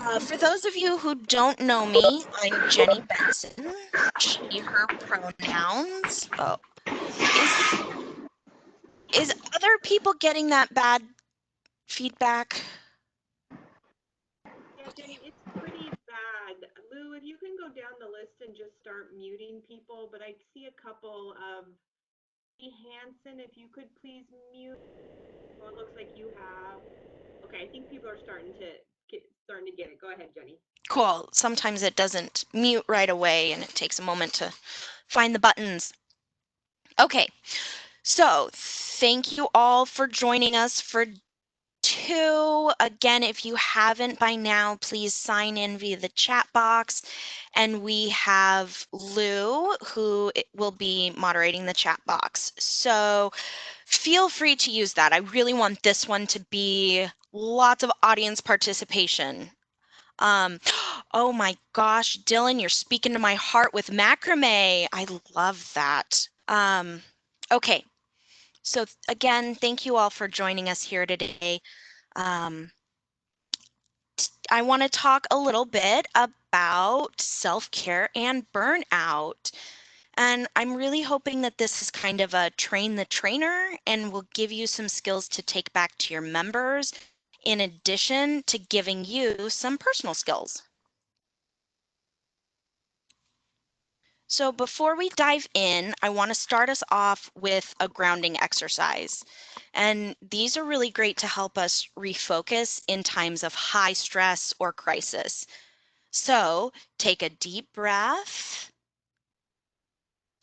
For those of you who don't know me, I'm Jenny Benson, she, her pronouns. Oh, is other people getting that bad feedback? Yeah, Jenny, it's pretty bad. Lou, if you can go down the list and just start muting people, but I see a couple of Hanson, if you could please mute. Oh, it looks like you have. Okay, I think people are starting to get it. Go ahead, Jenny. Cool. Sometimes it doesn't mute right away and it takes a moment to find the buttons. Okay, so thank you all for joining us for two. Again, if you haven't by now, please sign in via the chat box. And we have Lou, who will be moderating the chat box. So feel free to use that. I really want this one to be lots of audience participation. Oh my gosh, Dylan, you're speaking to my heart with macrame. I love that. Okay, so again, thank you all for joining us here today. I want to talk a little bit about self-care and burnout. And I'm really hoping that this is kind of a train the trainer and will give you some skills to take back to your members, in addition to giving you some personal skills. So before we dive in, I want to start us off with a grounding exercise. And these are really great to help us refocus in times of high stress or crisis. So take a deep breath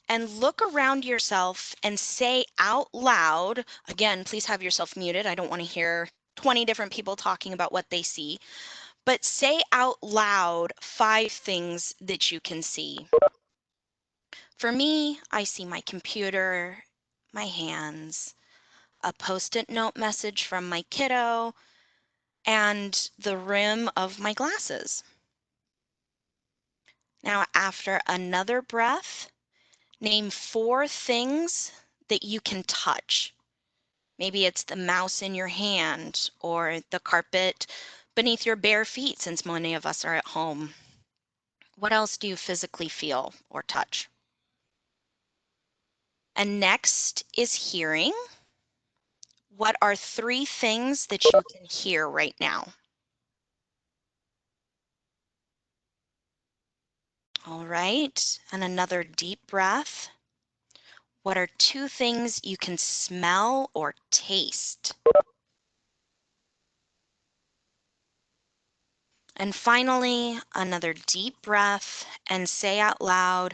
and look around yourself and say out loud, again, please have yourself muted. I don't want to hear 20 different people talking about what they see, but say out loud 5 things that you can see. For me, I see my computer, my hands, a post-it note message from my kiddo, and the rim of my glasses. Now, after another breath, name 4 things that you can touch. Maybe it's the mouse in your hand or the carpet beneath your bare feet, since many of us are at home. What else do you physically feel or touch? And next is hearing. What are 3 things that you can hear right now? All right, and another deep breath. What are 2 things you can smell or taste? And finally, another deep breath and say out loud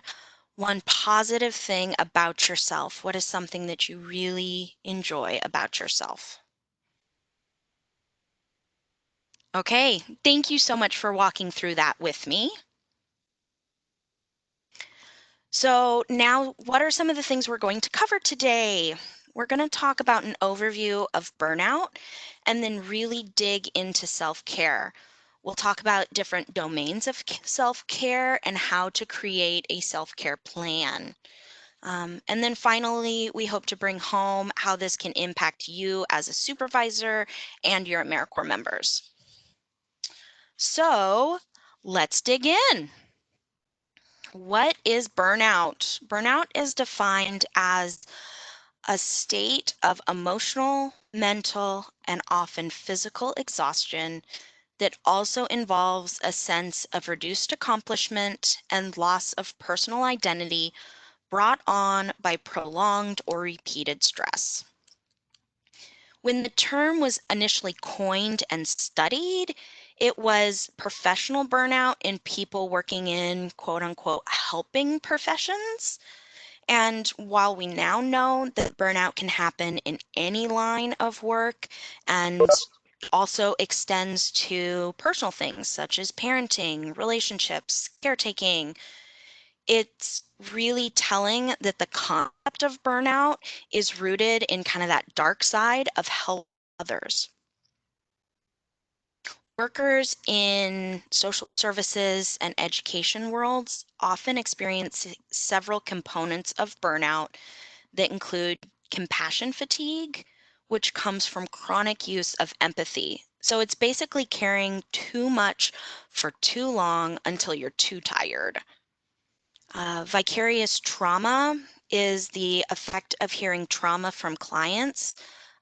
one positive thing about yourself. What is something that you really enjoy about yourself? Okay, thank you so much for walking through that with me. So now, what are some of the things we're going to cover today? We're going to talk about an overview of burnout and then really dig into self-care. We'll talk about different domains of self-care and how to create a self-care plan. And then finally, we hope to bring home how this can impact you as a supervisor and your AmeriCorps members. So let's dig in. What is burnout? Burnout is defined as a state of emotional, mental, and often physical exhaustion that also involves a sense of reduced accomplishment and loss of personal identity brought on by prolonged or repeated stress. When the term was initially coined and studied, it was professional burnout in people working in quote unquote helping professions. And while we now know that burnout can happen in any line of work and also extends to personal things such as parenting, relationships, caretaking, it's really telling that the concept of burnout is rooted in kind of that dark side of helping others. Workers in social services and education worlds often experience several components of burnout that include compassion fatigue, which comes from chronic use of empathy. So it's basically carrying too much for too long until you're too tired. Vicarious trauma is the effect of hearing trauma from clients,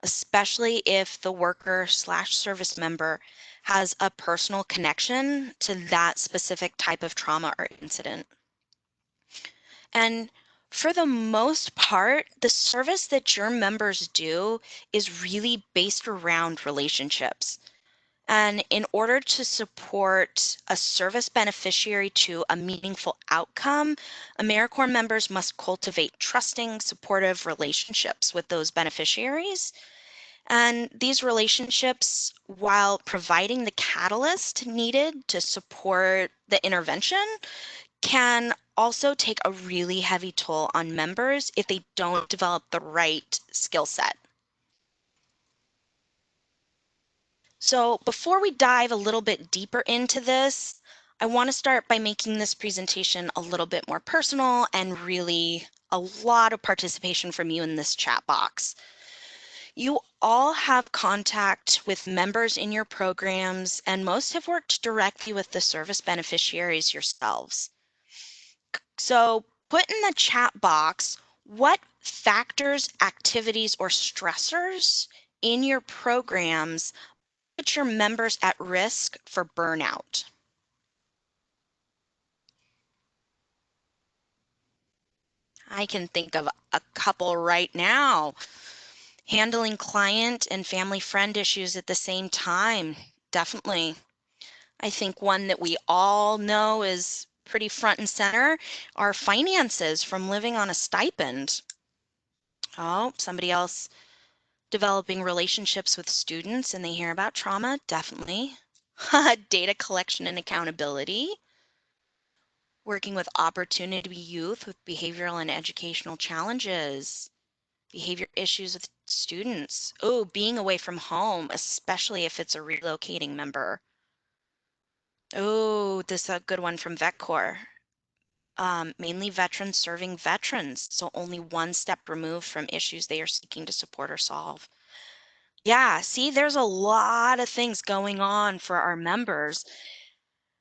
especially if the worker slash service member has a personal connection to that specific type of trauma or incident. And for the most part, the service that your members do is really based around relationships. And in order to support a service beneficiary to a meaningful outcome, AmeriCorps members must cultivate trusting, supportive relationships with those beneficiaries. And these relationships, while providing the catalyst needed to support the intervention, can also take a really heavy toll on members if they don't develop the right skill set. So before we dive a little bit deeper into this, I want to start by making this presentation a little bit more personal and really a lot of participation from you in this chat box. You all have contact with members in your programs, and most have worked directly with the service beneficiaries yourselves. So put in the chat box what factors, activities, or stressors in your programs put your members at risk for burnout. I can think of a couple right now. Handling client and family friend issues at the same time. Definitely. I think one that we all know is pretty front and center are finances from living on a stipend. Oh, somebody else developing relationships with students and they hear about trauma. Definitely. Data collection and accountability. Working with opportunity youth with behavioral and educational challenges, behavior issues with students. Oh, being away from home, especially if it's a relocating member. Oh, this is a good one from VetCorps. Mainly veterans serving veterans, so only one step removed from issues they are seeking to support or solve. Yeah, see, there's a lot of things going on for our members.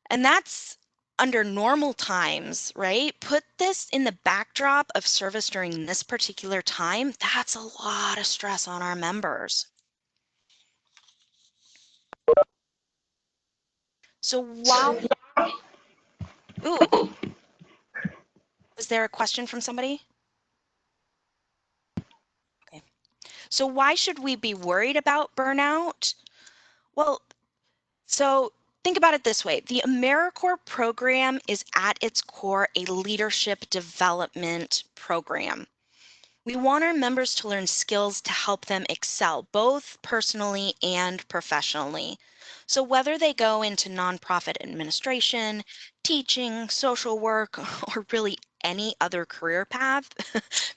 And that's under normal times, right? Put this in the backdrop of service during this particular time. That's a lot of stress on our members. So while, ooh, is there a question from somebody? Okay. So why should we be worried about burnout? Well, so think about it this way. The AmeriCorps program is at its core a leadership development program. We want our members to learn skills to help them excel, both personally and professionally. So whether they go into nonprofit administration, teaching, social work, or really any other career path,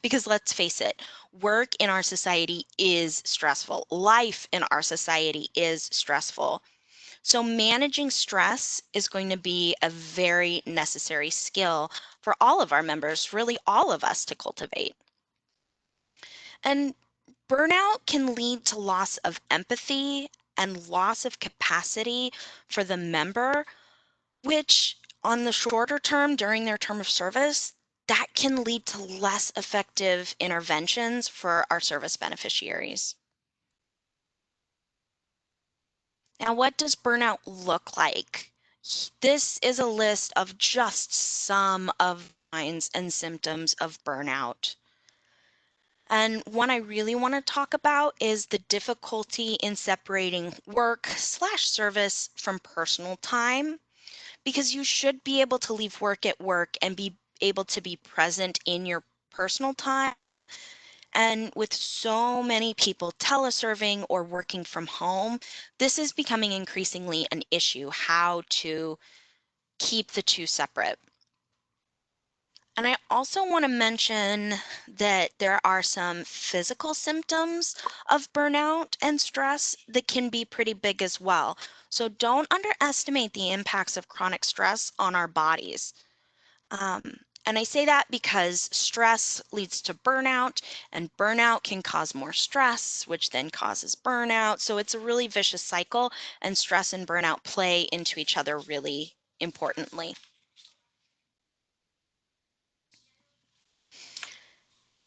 because let's face it, work in our society is stressful. Life in our society is stressful. So managing stress is going to be a very necessary skill for all of our members, really all of us to cultivate. And burnout can lead to loss of empathy and loss of capacity for the member, which on the shorter term during their term of service, that can lead to less effective interventions for our service beneficiaries. Now, what does burnout look like? This is a list of just some of the signs and symptoms of burnout. And one I really want to talk about is the difficulty in separating work slash service from personal time, because you should be able to leave work at work and be able to be present in your personal time. And with so many people teleserving or working from home, this is becoming increasingly an issue, how to keep the two separate. And I also want to mention that there are some physical symptoms of burnout and stress that can be pretty big as well. So don't underestimate the impacts of chronic stress on our bodies. And I say that because stress leads to burnout, and burnout can cause more stress, which then causes burnout. So it's a really vicious cycle, and stress and burnout play into each other really importantly.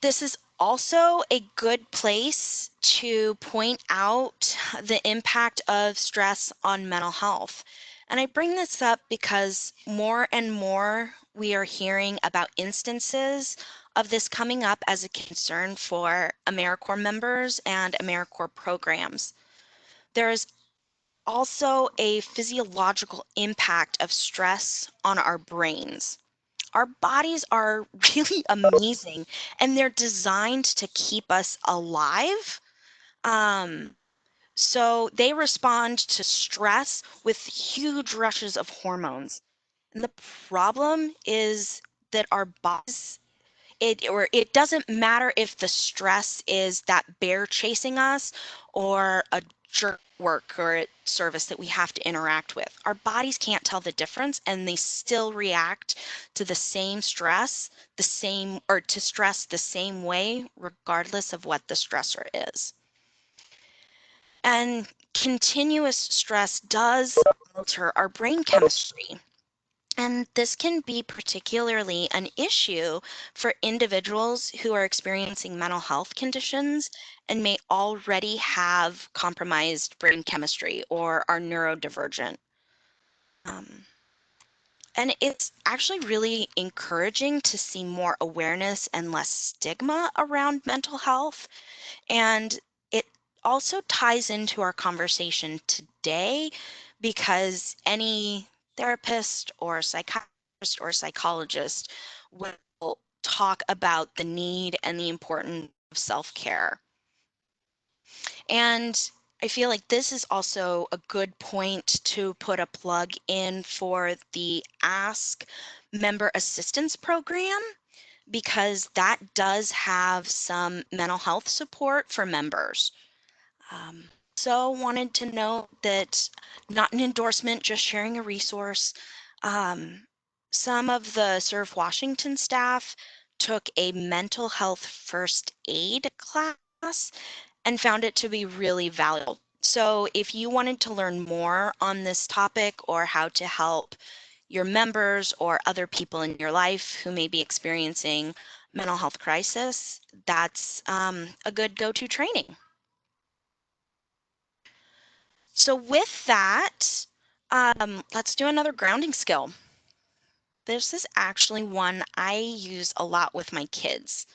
This is also a good place to point out the impact of stress on mental health. And I bring this up because more and more we are hearing about instances of this coming up as a concern for AmeriCorps members and AmeriCorps programs. There is also a physiological impact of stress on our brains. Our bodies are really amazing and they're designed to keep us alive. Um, so they respond to stress with huge rushes of hormones. And the problem is that our bodies, it doesn't matter if the stress is that bear chasing us or a jerk work or a service that we have to interact with. Our bodies can't tell the difference and they still react to the same stress, the same or to stress the same way, regardless of what the stressor is. And continuous stress does alter our brain chemistry. And this can be particularly an issue for individuals who are experiencing mental health conditions and may already have compromised brain chemistry or are neurodivergent. Um, and it's actually really encouraging to see more awareness and less stigma around mental health. And it also ties into our conversation today because any therapist or psychiatrist or psychologist will talk about the need and the importance of self-care. And I feel like this is also a good point to put a plug in for the Ask Member Assistance Program because that does have some mental health support for members. So wanted to note that not an endorsement, just sharing a resource. Um, some of the Serve Washington staff took a mental health first aid class and found it to be really valuable. So if you wanted to learn more on this topic or how to help your members or other people in your life who may be experiencing mental health crisis, that's a good go-to training. So with that, let's do another grounding skill. This is actually one I use a lot with my kids.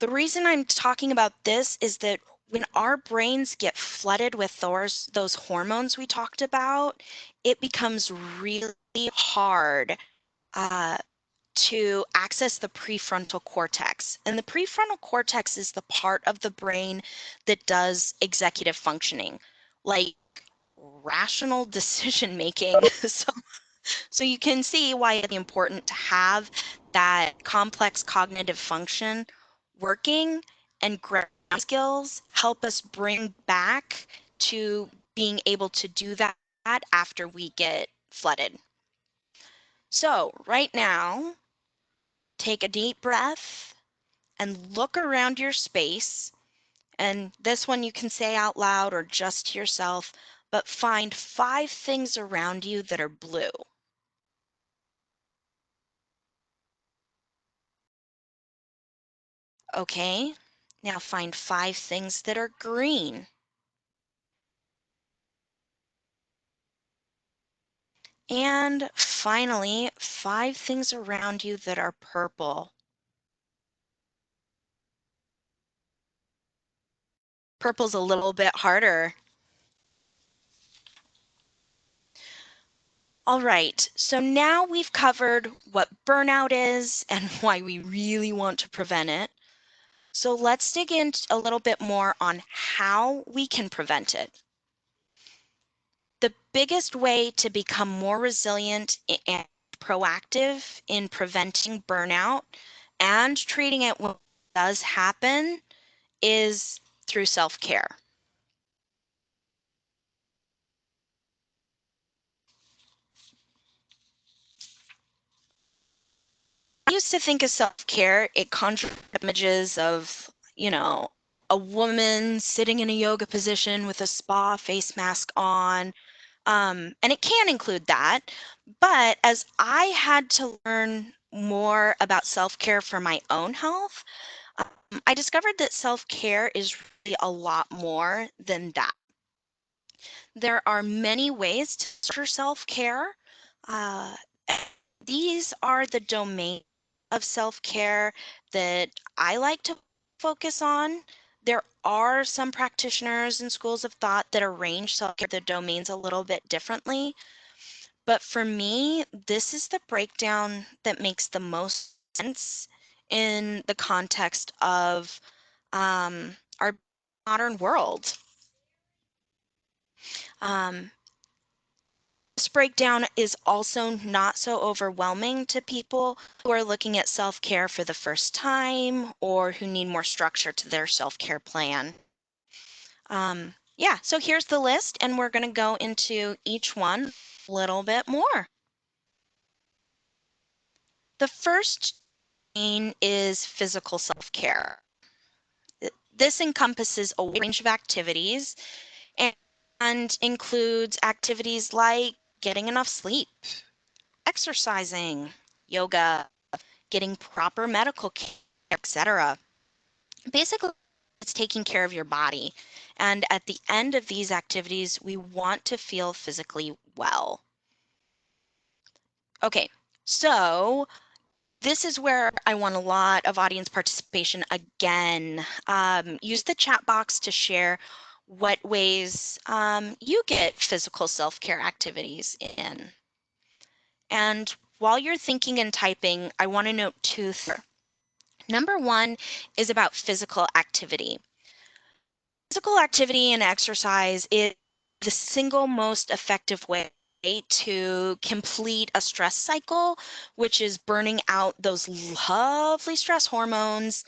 The reason I'm talking about this is that when our brains get flooded with those hormones we talked about, it becomes really hard uh, to access the prefrontal cortex. And the prefrontal cortex is the part of the brain that does executive functioning, like rational decision making. So you can see why it's important to have that complex cognitive function working, and ground skills help us bring back to being able to do that after we get flooded. So right now, take a deep breath and look around your space. And this one you can say out loud or just to yourself, but find 5 things around you that are blue. Okay, now find 5 things that are green. And finally, 5 things around you that are purple. Purple's a little bit harder. All right, so now we've covered what burnout is and why we really want to prevent it. So let's dig in a little bit more on how we can prevent it. The biggest way to become more resilient and proactive in preventing burnout and treating it when it does happen is through self-care. used to think of self-care, it conjured images of, you know, a woman sitting in a yoga position with a spa face mask on. And it can include that. But as I had to learn more about self-care for my own health, I discovered that self-care is really a lot more than that. There are many ways to structure self-care. Uh, these are the domains of self-care that I like to focus on. There are some practitioners and schools of thought that arrange self-care the domains a little bit differently. But for me, this is the breakdown that makes the most sense in the context of our modern world. Um, this breakdown is also not so overwhelming to people who are looking at self-care for the first time or who need more structure to their self-care plan. Yeah, so here's the list, and we're going to go into each one a little bit more. The first main is physical self-care. This encompasses a range of activities and includes activities like getting enough sleep, exercising, yoga, getting proper medical care, etc. Basically, it's taking care of your body. And at the end of these activities, we want to feel physically well. Okay, so this is where I want a lot of audience participation again. Use the chat box to share what ways you get physical self-care activities in. And while you're thinking and typing, I want to note two things. Number one is about physical activity. Physical activity and exercise is the single most effective way to complete a stress cycle, which is burning out those lovely stress hormones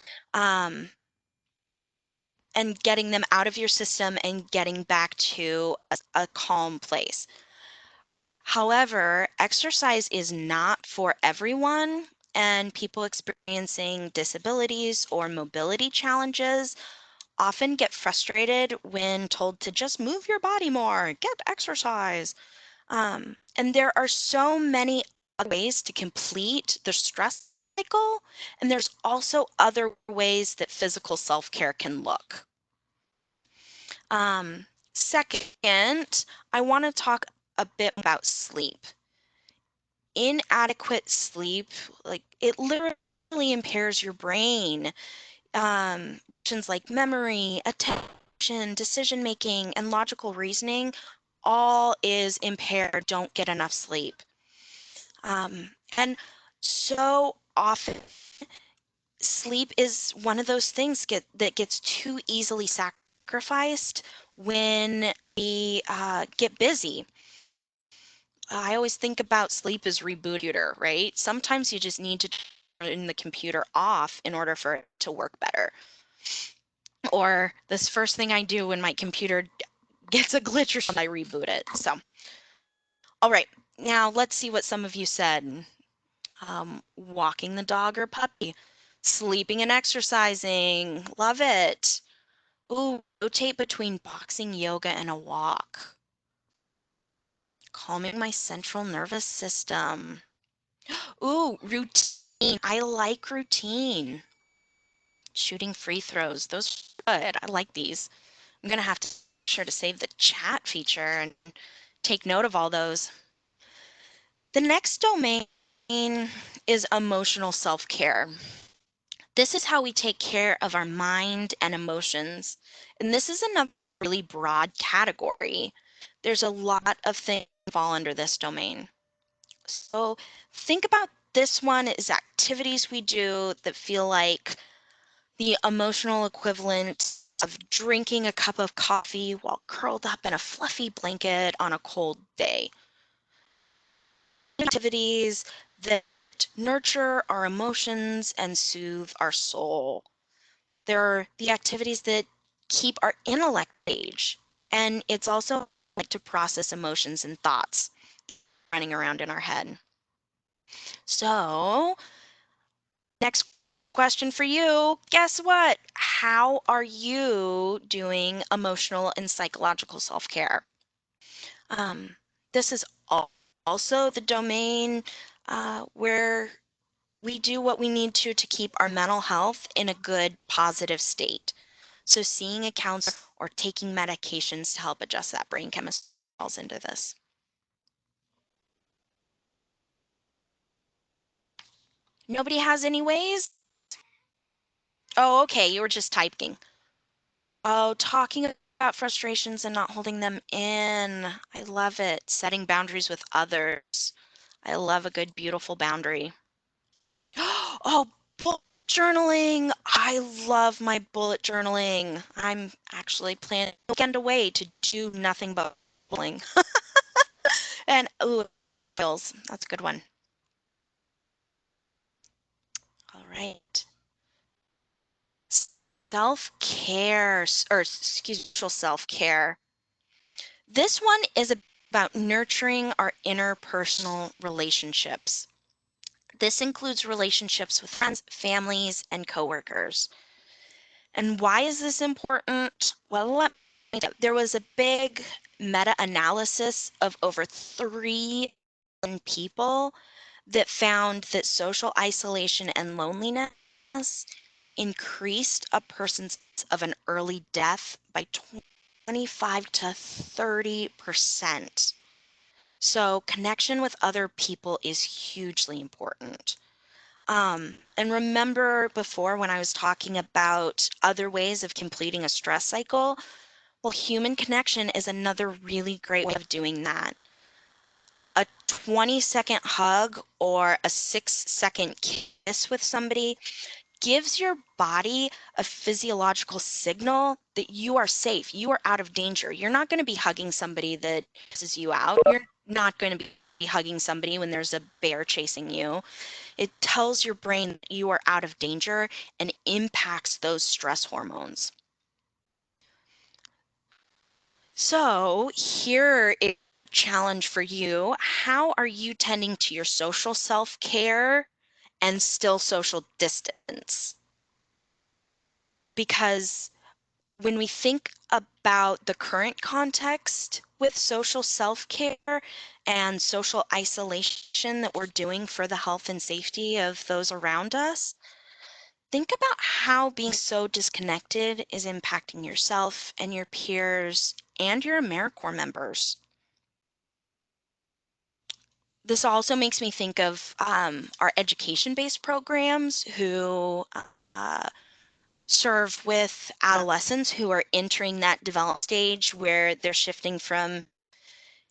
and getting them out of your system and getting back to a calm place. However, exercise is not for everyone, and people experiencing disabilities or mobility challenges often get frustrated when told to just move your body more, get exercise. And there are so many other ways to complete the stress cycle, and there's also other ways that physical self-care can look. Second, I want to talk a bit about sleep. Inadequate sleep, like it literally impairs your brain. Functions like memory, attention, decision making, and logical reasoning all is impaired. Don't get enough sleep. And so often, sleep is one of those things that gets too easily sacrificed when we get busy. I always think about sleep as reboot computer, right? Sometimes you just need to turn the computer off in order for it to work better. Or this first thing I do when my computer gets a glitch or something, I reboot it. So, all right, now let's see what some of you said. Walking the dog or puppy, sleeping and exercising, love it. Ooh, rotate between boxing, yoga, and a walk. Calming my central nervous system. Ooh, routine. I like routine. Shooting free throws. Those are good. I like these. I'm going to have to make sure to save the chat feature and take note of all those. The next domain is emotional self-care. This is how we take care of our mind and emotions. And this is another really broad category. There's a lot of things that fall under this domain. So think about this one as activities we do that feel like the emotional equivalent of drinking a cup of coffee while curled up in a fluffy blanket on a cold day. Activities that nurture our emotions and soothe our soul. They're the activities that keep our intellect engaged. And it's also like to process emotions and thoughts running around in our head. So Next question for you. Guess what? How are you doing emotional and psychological self-care? This is also the domain where we do what we need to keep our mental health in a good, positive state. So seeing a counselor or taking medications to help adjust that brain chemistry falls into this. Nobody has any ways? Oh, okay, you were just typing. Oh, talking about frustrations and not holding them in. I love it. Setting boundaries with others. I love a good, beautiful boundary. Oh, bullet journaling. I love my bullet journaling. I'm actually planning a weekend away to do nothing but journaling. And ooh, bills. That's a good one. All right. Self-care, or excuse me, social self-care. This one is about nurturing our interpersonal relationships. This includes relationships with friends, families, and coworkers. And why is this important? Well, there was a big meta-analysis of over 3 million people that found that social isolation and loneliness increased a person's of an early death by 25 to 30%. So connection with other people is hugely important. And remember before when I was talking about other ways of completing a stress cycle? Well, human connection is another really great way of doing that. A 20-second hug or a 6-second kiss with somebody gives your body a physiological signal that you are safe, you are out of danger. You're not going to be hugging somebody that pisses you out. You're not going to be hugging somebody when there's a bear chasing you. It tells your brain that you are out of danger and impacts those stress hormones. So, here is a challenge for you. How are you tending to your social self-care and still social distance? Because when we think about the current context with social self-care and social isolation that we're doing for the health and safety of those around us, think about how being so disconnected is impacting yourself and your peers and your AmeriCorps members. This also makes me think of our education-based programs who uh, serve with adolescents who are entering that development stage where they're shifting from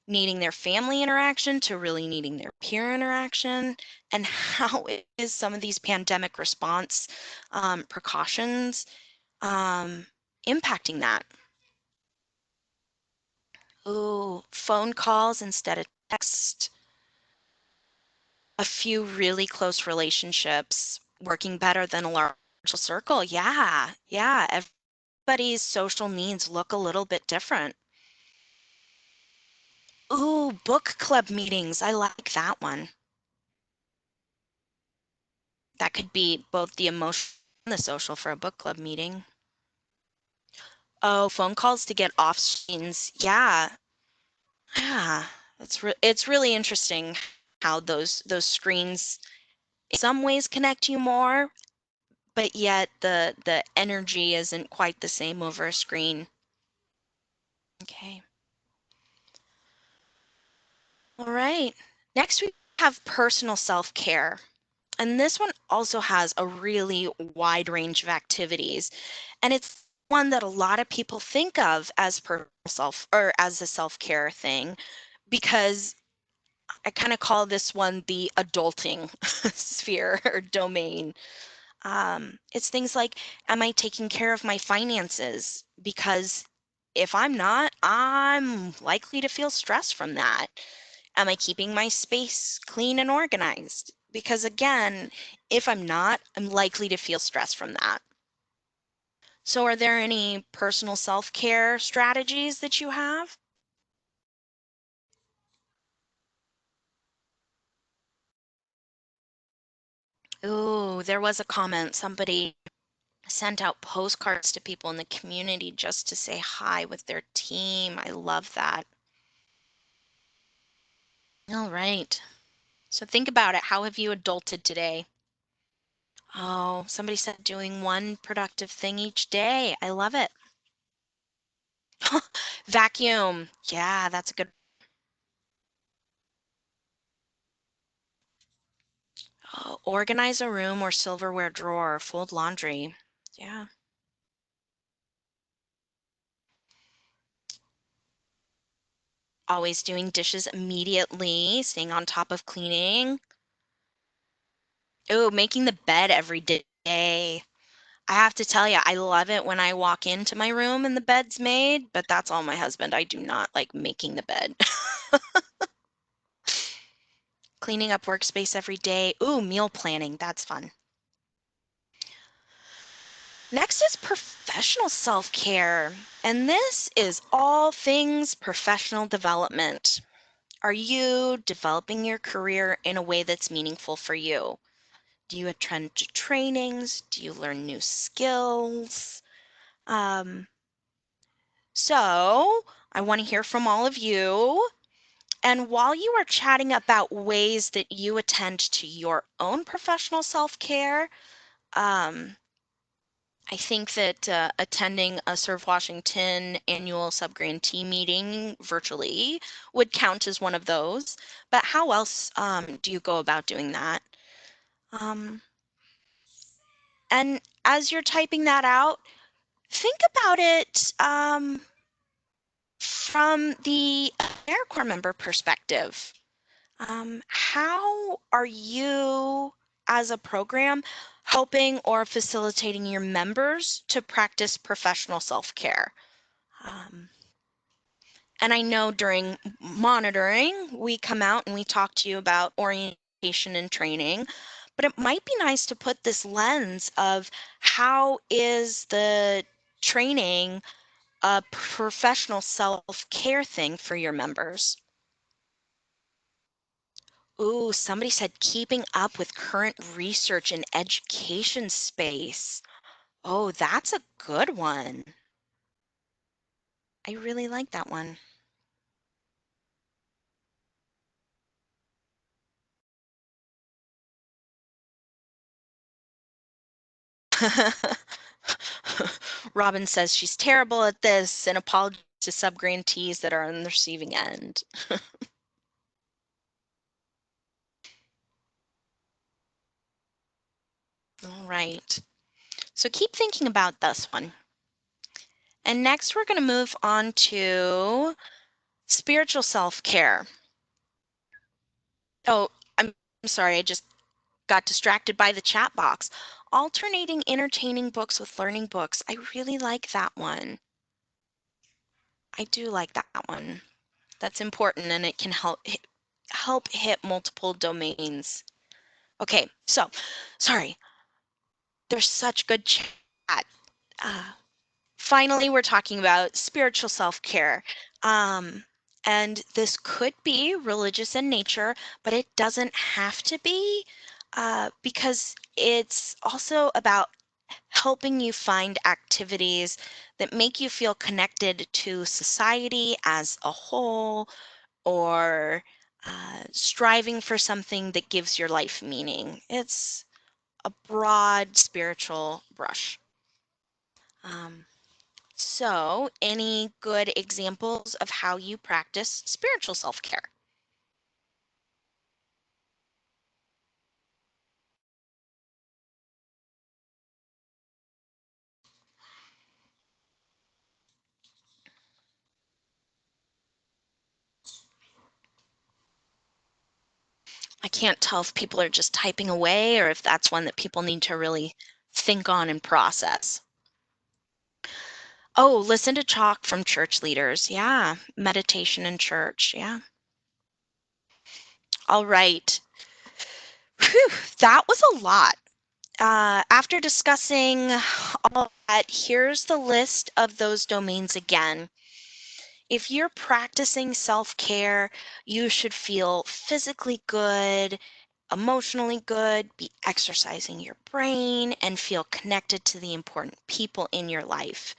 needing their family interaction to really needing their peer interaction, and how is some of these pandemic response precautions um, impacting that. Ooh, phone calls instead of text, a few really close relationships working better than a large circle. Yeah, yeah. Everybody's social needs look a little bit different. Ooh, book club meetings. I like that one. That could be both the emotional and the social for a book club meeting. Oh, phone calls to get off screens. Yeah. Yeah. It's really interesting how those screens in some ways connect you more, but yet the energy isn't quite the same over a screen. Okay. All right. Next we have personal self-care. And this one also has a really wide range of activities. And it's one that a lot of people think of as personal self or as a self-care thing because I kind of call this one the adulting sphere or domain. It's things like, am I taking care of my finances? Because if I'm not, I'm likely to feel stress from that. Am I keeping my space clean and organized? Because again, if I'm not, I'm likely to feel stress from that. So are there any personal self-care strategies that you have? Ooh, there was a comment. Somebody sent out postcards to people in the community just to say hi with their team. I love that. All right. So think about it. How have you adulted today? Oh, somebody said doing one productive thing each day. I love it. Vacuum. Yeah, that's a good. Oh, organize a room or silverware drawer, fold laundry. Yeah. Always doing dishes immediately, staying on top of cleaning. Oh, making the bed every day. I have to tell you, I love it when I walk into my room and the bed's made, but that's all my husband. I do not like making the bed. Cleaning up workspace every day. Ooh, meal planning. That's fun. Next is professional self-care, and this is all things professional development. Are you developing your career in a way that's meaningful for you? Do you attend to trainings? Do you learn new skills? Um, so I want to hear from all of you. And while you are chatting about ways that you attend to your own professional self-care, um, I think that attending a Serve Washington annual subgrantee meeting virtually would count as one of those. But how else do you go about doing that? Um, and as you're typing that out, think about it from the AmeriCorps member perspective. How are you, as a program, helping or facilitating your members to practice professional self-care? Um, and I know during monitoring, we come out and we talk to you about orientation and training, but it might be nice to put this lens of how is the training a professional self-care thing for your members? Ooh, somebody said keeping up with current research in education space. Oh, that's a good one. I really like that one. Robin says she's terrible at this and apologies to subgrantees that are on the receiving end. All right. So keep thinking about this one. And next, we're going to move on to spiritual self-care. Oh, I'm sorry, I just got distracted by the chat box. Alternating entertaining books with learning books. I really like that one. I do like that one. That's important and it can help hit multiple domains. Okay, so sorry, there's such good chat. Uh, Finally, we're talking about spiritual self-care. Um, and this could be religious in nature, but it doesn't have to be because it's also about helping you find activities that make you feel connected to society as a whole or striving for something that gives your life meaning. It's a broad spiritual brush. Um, so, any good examples of how you practice spiritual self-care? I can't tell if people are just typing away or if that's one that people need to really think on and process. Oh, listen to talk from church leaders. Yeah, meditation in church. Yeah. All right. Whew, that was a lot. After discussing all that, here's the list of those domains again. If you're practicing self-care, you should feel physically good emotionally good, be exercising your brain, and feel connected to the important people in your life.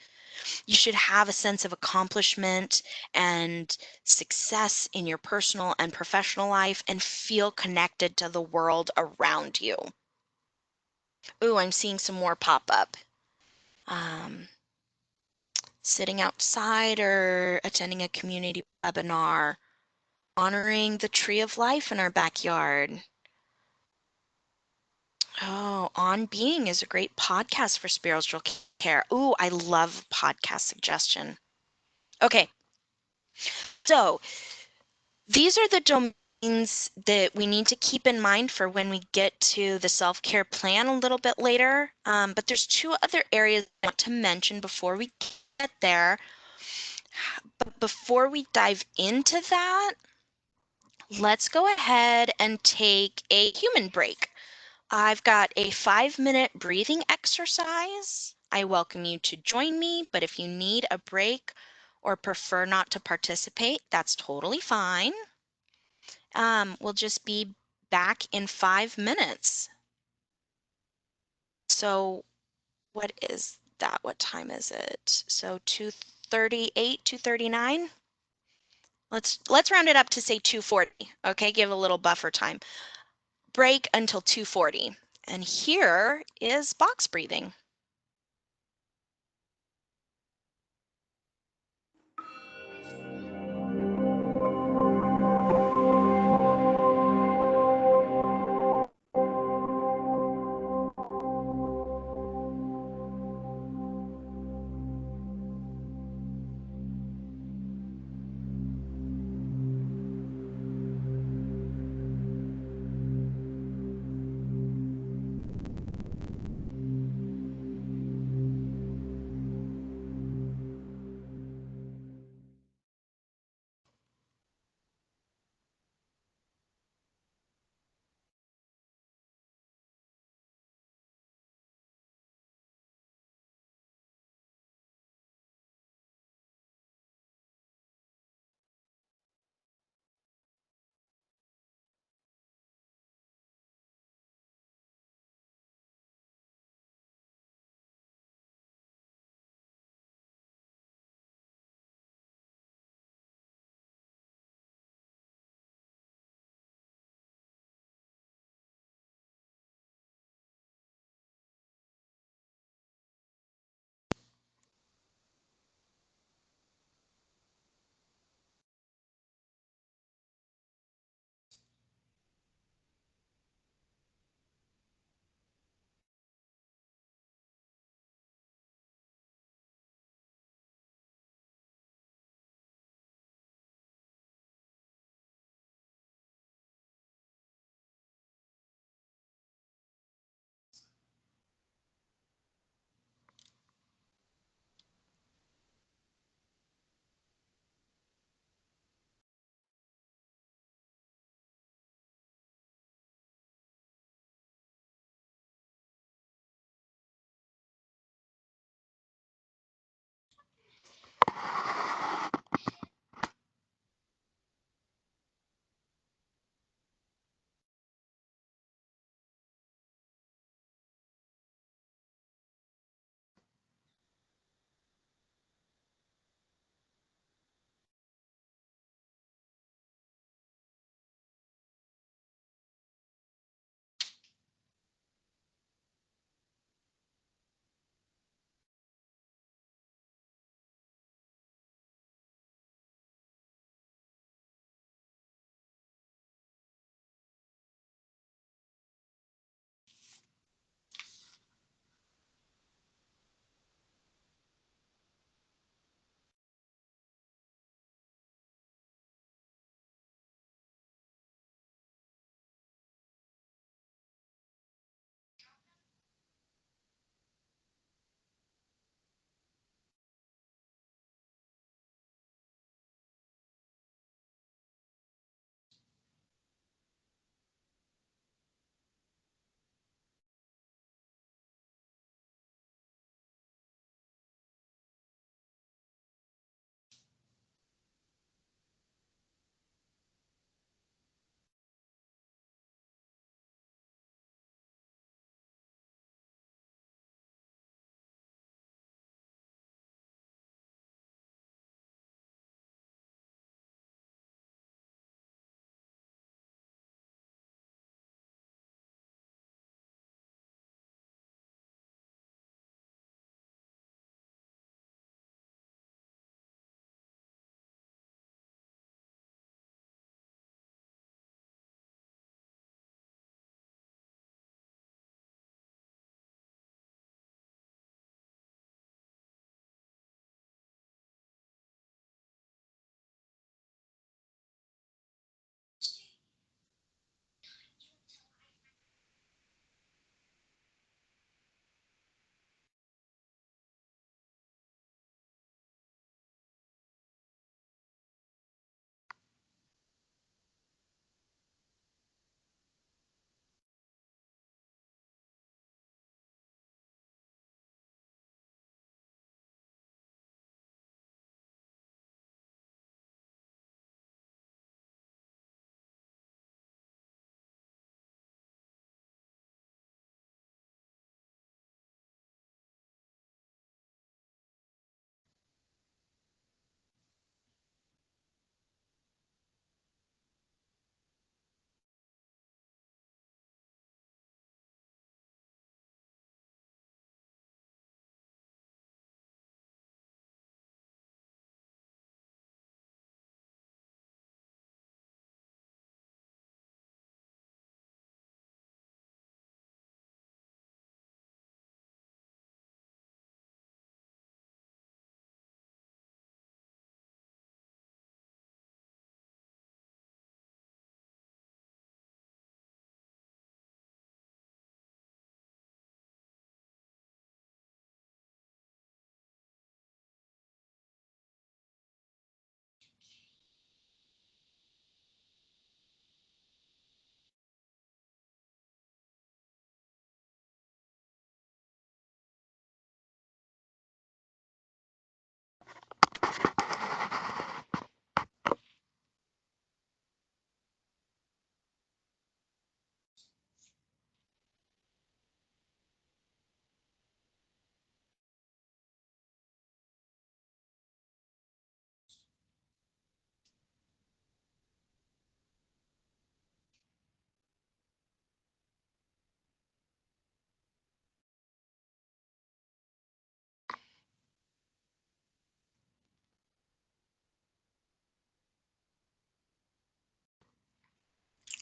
You should have a sense of accomplishment and success in your personal and professional life and feel connected to the world around you. Ooh, I'm seeing some more pop up. Um, Sitting outside or attending a community webinar, honoring the tree of life in our backyard. Oh, On Being is a great podcast for spiritual care. Ooh, I love podcast suggestion. Okay, so these are the domains that we need to keep in mind for when we get to the self-care plan a little bit later. But there's two other areas I want to mention before we get there. But before we dive into that, let's go ahead and take a human break. I've got a 5-minute breathing exercise. I welcome you to join me, but if you need a break or prefer not to participate, that's totally fine. We'll just be back in 5 minutes. So what is that? What time is it? So 2:38, 2:39? Let's round it up to say 2:40. Okay, give a little buffer time. Break until 2:40. And here is box breathing.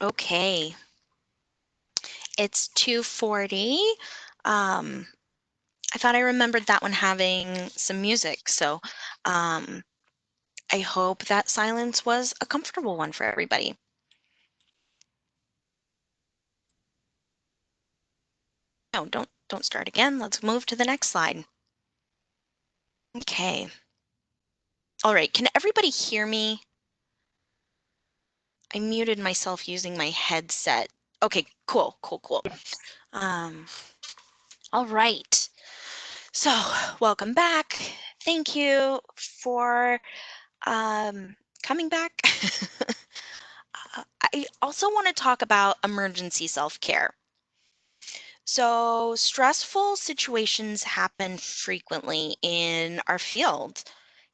Okay, it's 2:40. Um, I thought I remembered that one having some music, so um, I hope that silence was a comfortable one for everybody. No, don't start again. Let's move to the next slide. Okay. All right, can everybody hear me? I muted myself using my headset. Okay, cool, cool, cool. Um, all right. So, welcome back. Thank you for coming back. I also want to talk about emergency self-care. So, stressful situations happen frequently in our field.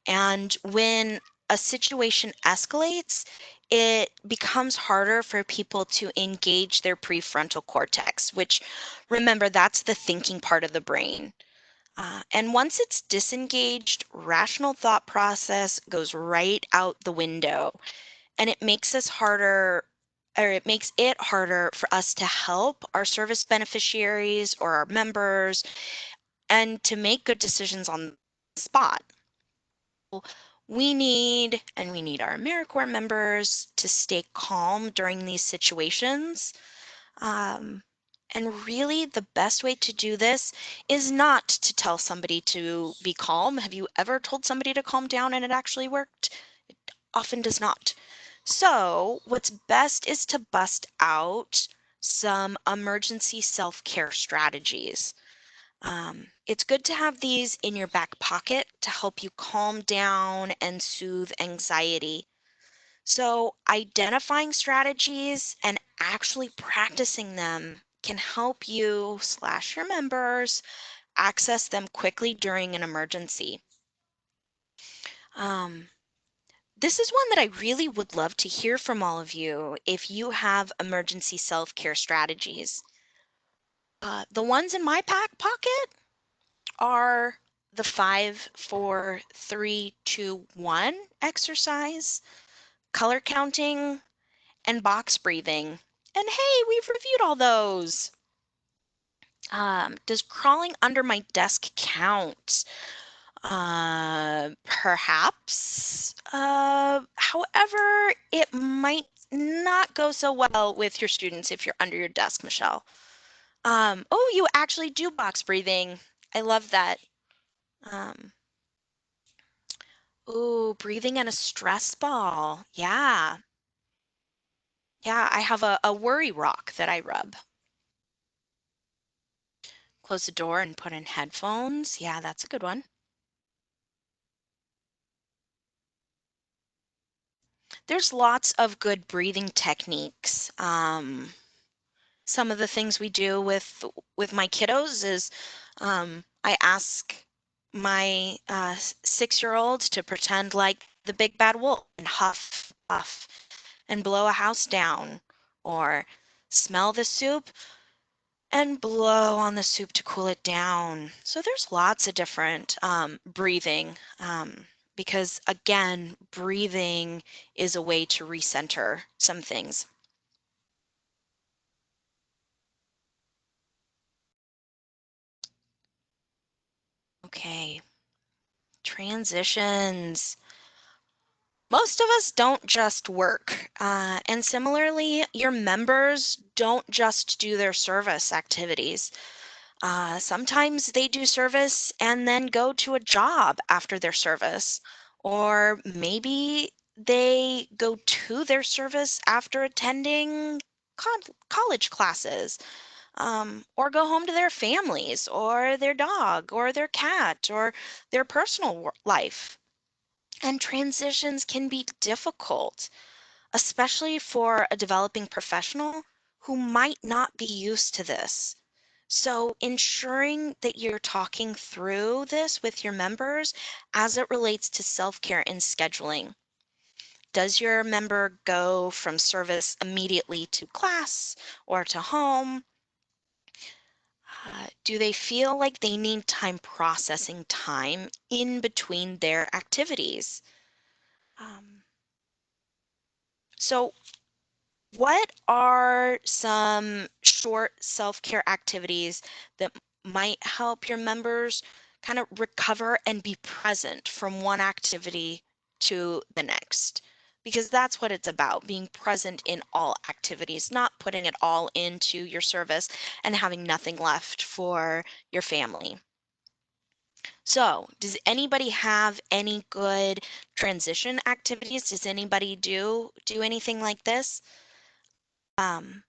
And when a situation escalates, it becomes harder for people to engage their prefrontal cortex, which remember, that's the thinking part of the brain. And once it's disengaged, rational thought process goes right out the window. And it makes us harder, or it makes it harder for us to help our service beneficiaries or our members and to make good decisions on the spot. We need our AmeriCorps members to stay calm during these situations. Um, and really, the best way to do this is not to tell somebody to be calm. Have you ever told somebody to calm down and it actually worked? It often does not. So, what's best is to bust out some emergency self care strategies. It's good to have these in your back pocket to help you calm down and soothe anxiety. So, identifying strategies and actually practicing them can help you slash your members access them quickly during an emergency. Um, this is one that I really would love to hear from all of you if you have emergency self care strategies. The ones in my back pocket are the 5, 4, 3, 2, 1 exercise, color counting, and box breathing. And hey, we've reviewed all those. Does crawling under my desk count? Perhaps. However, it might not go so well with your students if you're under your desk, Michelle. Oh, you actually do box breathing. I love that. Um, Ooh, breathing in a stress ball. Yeah. Yeah, I have a worry rock that I rub. Close the door and put in headphones. Yeah, that's a good one. There's lots of good breathing techniques. Some of the things we do with my kiddos is I ask my 6-year-old to pretend like the big bad wolf and huff, puff, and blow a house down, or smell the soup and blow on the soup to cool it down. So there's lots of different breathing because again, breathing is a way to recenter some things. Okay, transitions. Most of us don't just work. And similarly, your members don't just do their service activities. Sometimes they do service and then go to a job after their service, or maybe they go to their service after attending college classes, or go home to their families, or their dog, or their cat, or their personal life. And transitions can be difficult, especially for a developing professional who might not be used to this. So, ensuring that you're talking through this with your members as it relates to self care and scheduling. Does your member go from service immediately to class or to home? Do they feel like they need time processing time in between their activities? Um, so, What are some short self-care activities that might help your members kind of recover and be present from one activity to the next? Because that's what it's about, being present in all activities, not putting it all into your service and having nothing left for your family. So, does anybody have any good transition activities? Does anybody do anything like this? Um,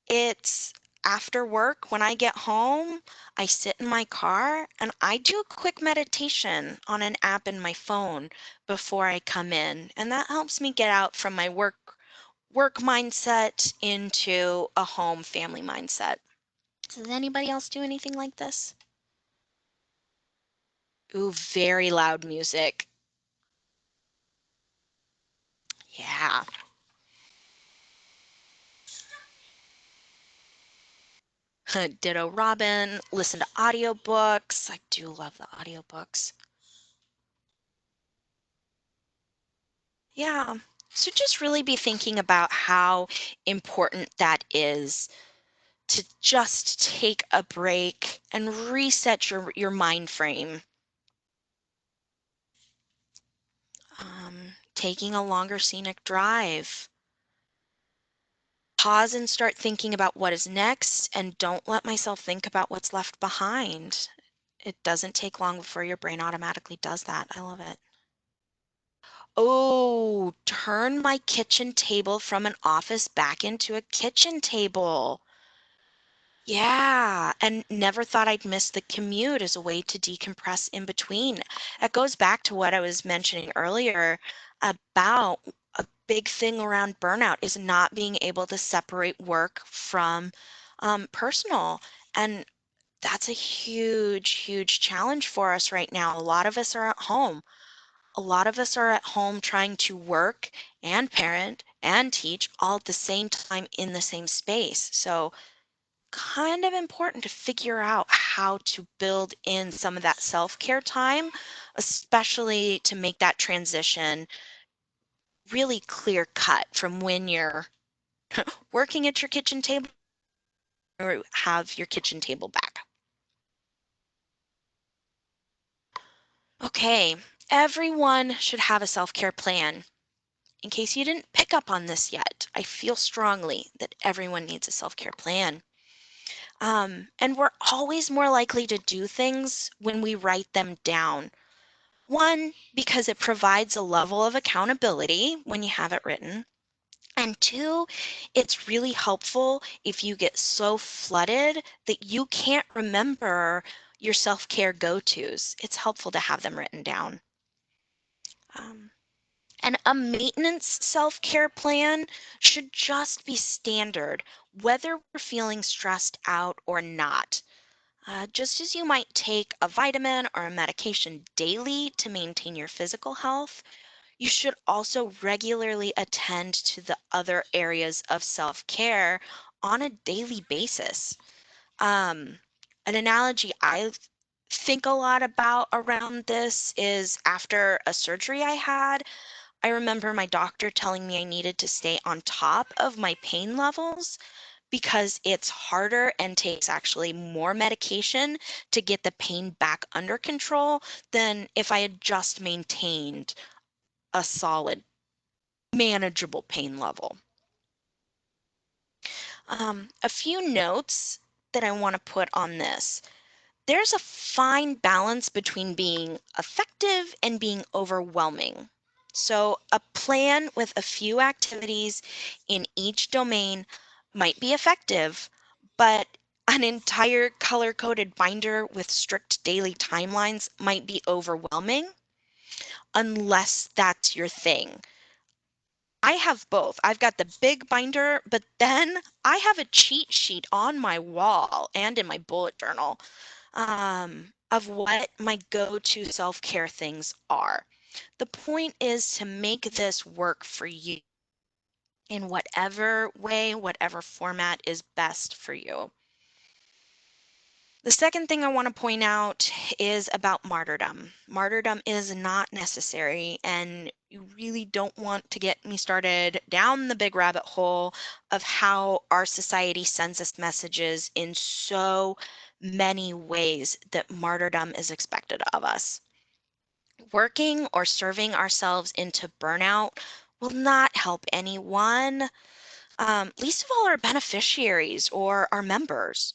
It's after work when I get home, I sit in my car and I do a quick meditation on an app in my phone before I come in, and that helps me get out from my work mindset into a home family mindset. Does anybody else do anything like this? Ooh, very loud music. Yeah. Ditto Robin. Listen to audiobooks. I do love the audiobooks. Yeah. So just really be thinking about how important that is to just take a break and reset your mind frame. Taking a longer scenic drive. Pause and start thinking about what is next and don't let myself think about what's left behind. It doesn't take long before your brain automatically does that. I love it. Oh, turn my kitchen table from an office back into a kitchen table. Yeah, and never thought I'd miss the commute as a way to decompress in between. It goes back to what I was mentioning earlier about a big thing around burnout is not being able to separate work from personal. And that's a huge, huge challenge for us right now. A lot of us are at home. A lot of us are at home trying to work and parent and teach all at the same time in the same space. So kind of important to figure out how to build in some of that self-care time, especially to make that transition really clear cut from when you're working at your kitchen table or have your kitchen table back. Okay, everyone should have a self-care plan. In case you didn't pick up on this yet, I feel strongly that everyone needs a self-care plan. And we're always more likely to do things when we write them down. One, because it provides a level of accountability when you have it written. And two, it's really helpful if you get so flooded that you can't remember your self care go tos. It's helpful to have them written down. Um, and a maintenance self care plan should just be standard, whether we're feeling stressed out or not. Just as you might take a vitamin or a medication daily to maintain your physical health, you should also regularly attend to the other areas of self care on a daily basis. Um, an analogy I think a lot about around this is after a surgery I had, I remember my doctor telling me I needed to stay on top of my pain levels because it's harder and takes actually more medication to get the pain back under control than if I had just maintained a solid, manageable pain level. A few notes that I want to put on this. There's a fine balance between being effective and being overwhelming. So, a plan with a few activities in each domain might be effective, but an entire color coded binder with strict daily timelines might be overwhelming unless that's your thing. I have both. I've got the big binder, but then I have a cheat sheet on my wall and in my bullet journal of what my go-to self-care things are. The point is to make this work for you in whatever way, whatever format is best for you. The second thing I want to point out is about martyrdom. Martyrdom is not necessary, and you really don't want to get me started down the big rabbit hole of how our society sends us messages in so many ways that martyrdom is expected of us. Working or serving ourselves into burnout will not help anyone, least of all our beneficiaries or our members.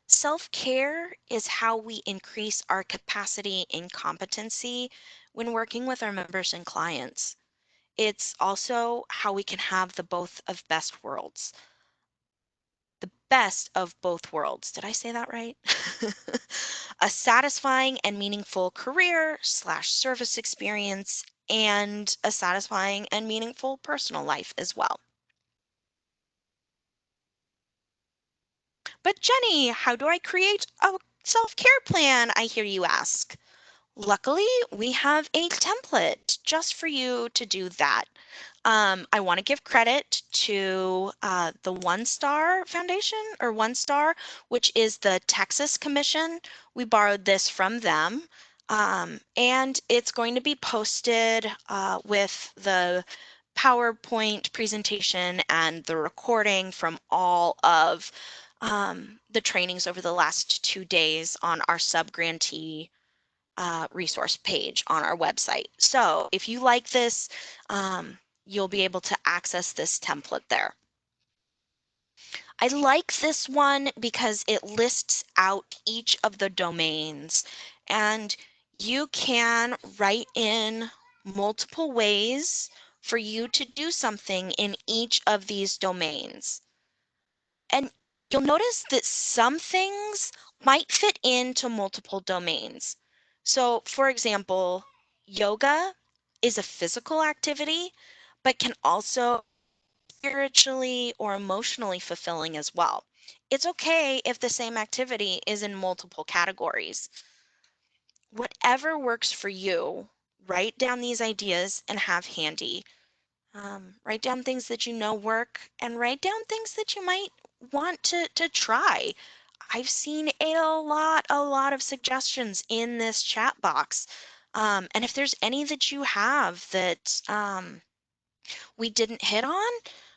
Self-care is how we increase our capacity and competency when working with our members and clients. It's also how we can have the both of best worlds. The best of both worlds. Did I say that right? A satisfying and meaningful career slash service experience and a satisfying and meaningful personal life as well. But Jenny, how do I create a self-care plan? I hear you ask. Luckily, we have a template just for you to do that. I want to give credit to the One Star Foundation or One Star, which is the Texas Commission. We borrowed this from them. And it's going to be posted with the PowerPoint presentation and the recording from all of the trainings over the last 2 days on our subgrantee resource page on our website. So if you like this, you'll be able to access this template there. I like this one because it lists out each of the domains and you can write in multiple ways for you to do something in each of these domains. And you'll notice that some things might fit into multiple domains. So, for example, yoga is a physical activity, but can also spiritually or emotionally fulfilling as well. It's okay if the same activity is in multiple categories. Whatever works for you, write down these ideas and have handy. Write down things that you know work and write down things that you might want to try. I've seen a lot of suggestions in this chat box. And if there's any that you have that we didn't hit on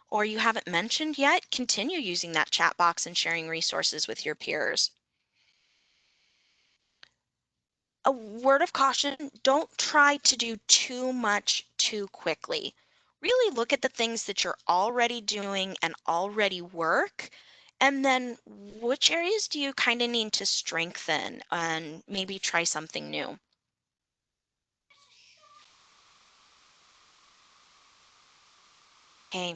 or you haven't mentioned yet, continue using that chat box and sharing resources with your peers. A word of caution, don't try to do too much too quickly. Really look at the things that you're already doing and already work, and then which areas do you kind of need to strengthen and maybe try something new. Okay,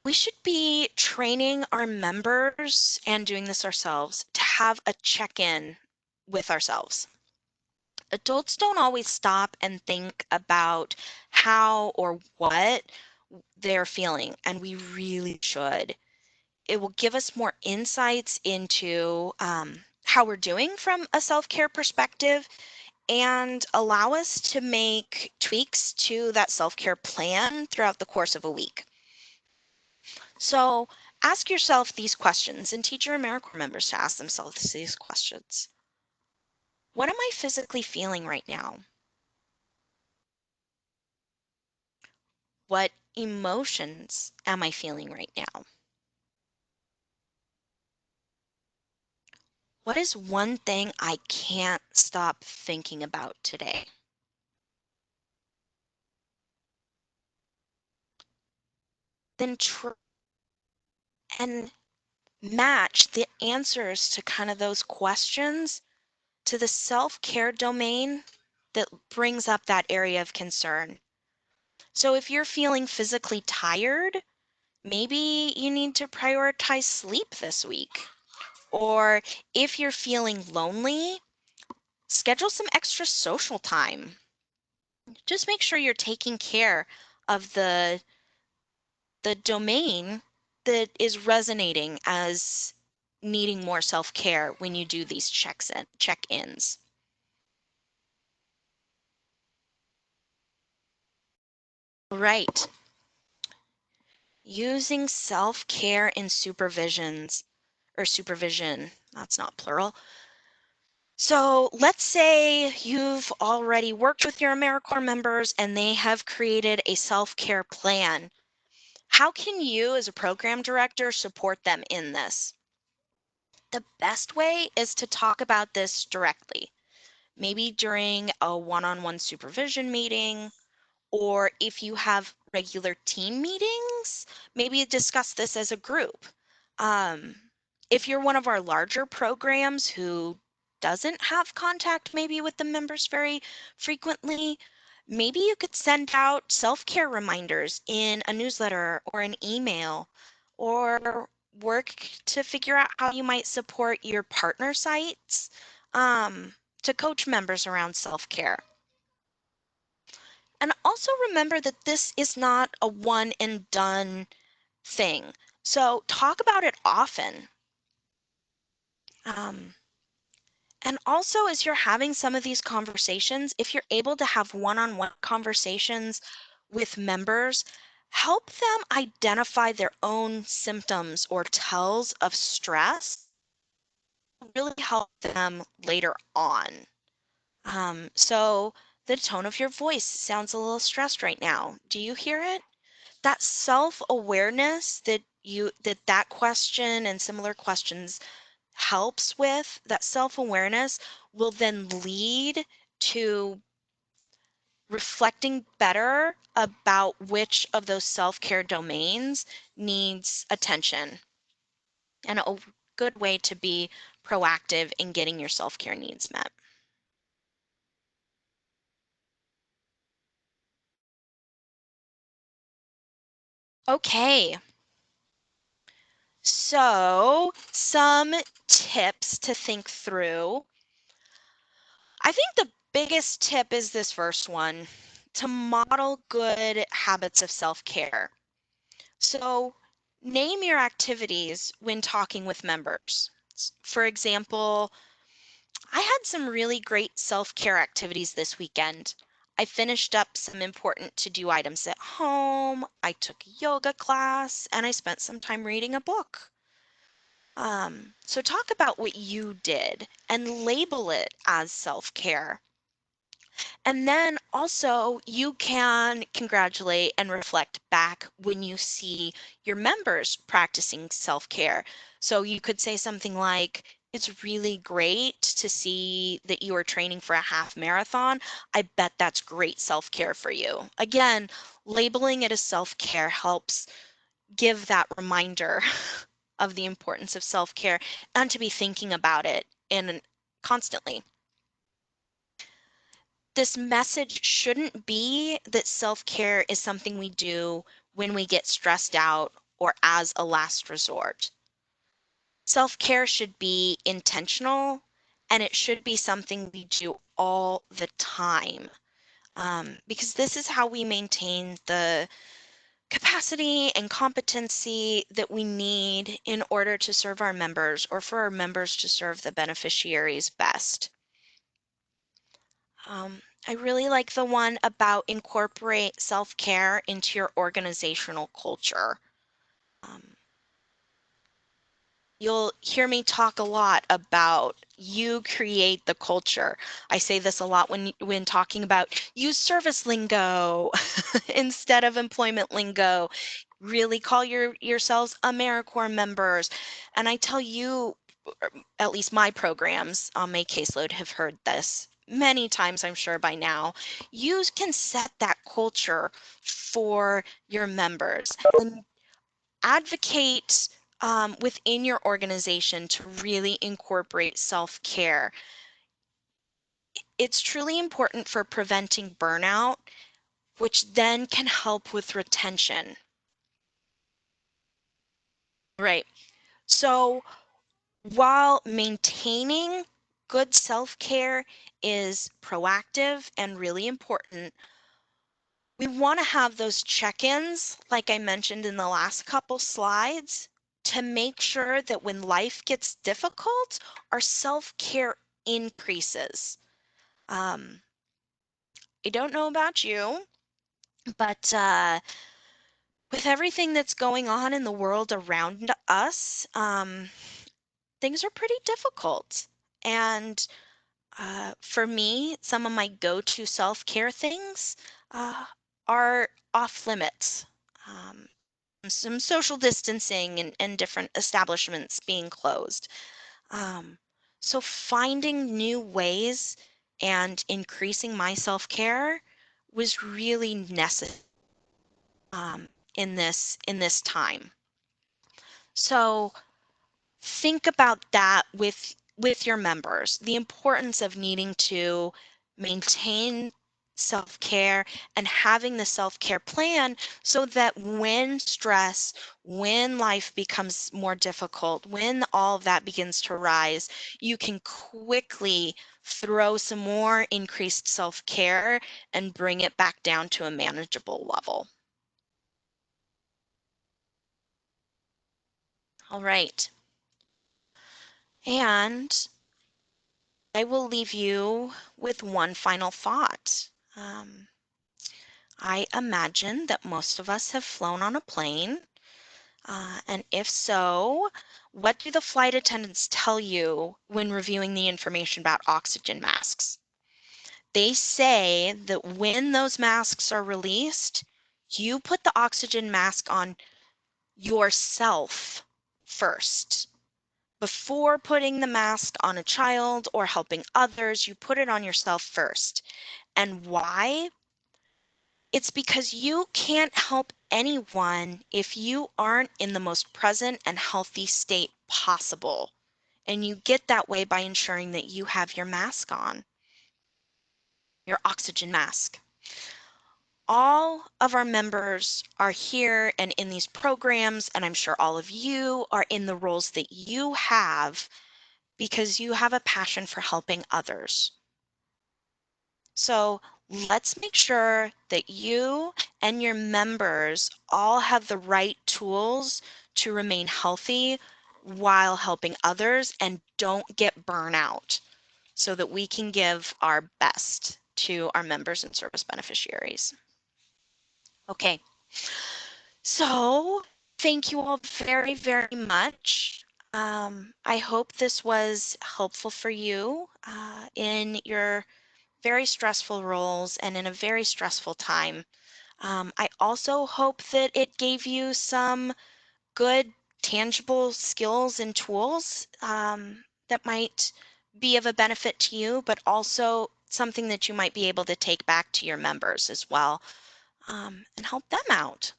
we should be training our members and doing this ourselves to have a check-in with ourselves. Adults don't always stop and think about how or what they're feeling, and we really should. It will give us more insights into how we're doing from a self care perspective and allow us to make tweaks to that self care plan throughout the course of a week. So ask yourself these questions and teach your AmeriCorps members to ask themselves these questions. What am I physically feeling right now? What emotions am I feeling right now? What is one thing I can't stop thinking about today? Then try and match the answers to kind of those questions to the self-care domain that brings up that area of concern. So if you're feeling physically tired, maybe you need to prioritize sleep this week. Or if you're feeling lonely, schedule some extra social time. Just make sure you're taking care of the domain that is resonating as needing more self-care when you do these check-ins. Right. Using self-care in supervisions or supervision. That's not plural. So let's say you've already worked with your AmeriCorps members and they have created a self-care plan. How can you, as a program director, support them in this? The best way is to talk about this directly, maybe during a one-on-one supervision meeting, or if you have regular team meetings, maybe discuss this as a group. Um, if you're one of our larger programs who doesn't have contact maybe with the members very frequently, maybe you could send out self-care reminders in a newsletter or an email, or work to figure out how you might support your partner sites to coach members around self-care. And also remember that this is not a one and done thing. So talk about it often. Um, and also, as you're having some of these conversations, if you're able to have one on one conversations with members, help them identify their own symptoms or tells of stress, really help them later on. So, the tone of your voice sounds a little stressed right now. Do you hear it? That self-awareness that question and similar questions helps with, that self-awareness will then lead to reflecting better about which of those self-care domains needs attention, and a good way to be proactive in getting your self-care needs met. Okay, so some tips to think through. I think the biggest tip is this first one, to model good habits of self-care. So name your activities when talking with members. For example, I had some really great self-care activities this weekend. I finished up some important to-do items at home, I took a yoga class, and I spent some time reading a book. So talk about what you did and label it as self-care. And then also you can congratulate and reflect back when you see your members practicing self-care. So you could say something like, it's really great to see that you are training for a half marathon. I bet that's great self-care for you. Again, labeling it as self-care helps give that reminder of the importance of self-care and to be thinking about it in constantly. This message shouldn't be that self-care is something we do when we get stressed out or as a last resort. Self-care should be intentional, and it should be something we do all the time, because this is how we maintain the capacity and competency that we need in order to serve our members, or for our members to serve the beneficiaries best. I really like the one about incorporate self-care into your organizational culture. Um, you'll hear me talk a lot about you create the culture. I say this a lot when talking about use service lingo instead of employment lingo. Really call yourselves AmeriCorps members. And I tell you, at least my programs on my caseload have heard this many times, I'm sure by now. You can set that culture for your members and advocate within your organization to really incorporate self-care. It's truly important for preventing burnout, which then can help with retention. Right. So while maintaining good self-care is proactive and really important, we want to have those check-ins, like I mentioned in the last couple slides, to make sure that when life gets difficult, our self-care increases. Um, I don't know about you, but with everything that's going on in the world around us, things are pretty difficult. And for me, some of my go-to self-care things uh, are off limits. Um, some social distancing and different establishments being closed. Um, so finding new ways and increasing my self-care was really necessary um, in this time. So think about that with your members, the importance of needing to maintain self-care and having the self-care plan so that when stress, when life becomes more difficult, when all of that begins to rise, you can quickly throw some more increased self-care and bring it back down to a manageable level. All right. And I will leave you with one final thought. Um, I imagine that most of us have flown on a plane, and if so, what do the flight attendants tell you when reviewing the information about oxygen masks? They say that when those masks are released, you put the oxygen mask on yourself first. Before putting the mask on a child or helping others, you put it on yourself first. And why? It's because you can't help anyone if you aren't in the most present and healthy state possible. And you get that way by ensuring that you have your mask on, your oxygen mask. All of our members are here and in these programs, and I'm sure all of you are in the roles that you have because you have a passion for helping others. So let's make sure that you and your members all have the right tools to remain healthy while helping others and don't get burnout so that we can give our best to our members and service beneficiaries. Okay, so thank you all very, very much. I hope this was helpful for you in your very stressful roles and in a very stressful time. I also hope that it gave you some good, tangible skills and tools that might be of a benefit to you, but also something that you might be able to take back to your members as well and help them out.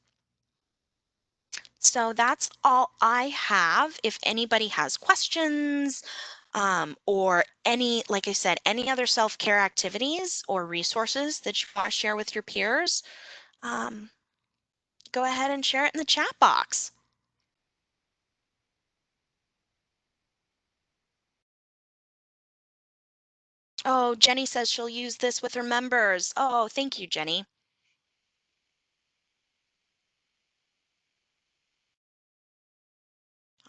So that's all I have. If anybody has questions or any, like I said, any other self-care activities or resources that you want to share with your peers, um, go ahead and share it in the chat box. Oh, Jenny says she'll use this with her members. Oh, thank you, Jenny.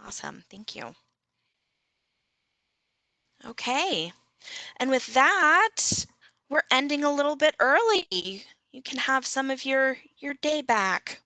Awesome. Thank you. Okay. And with that, we're ending a little bit early. You can have some of your day back.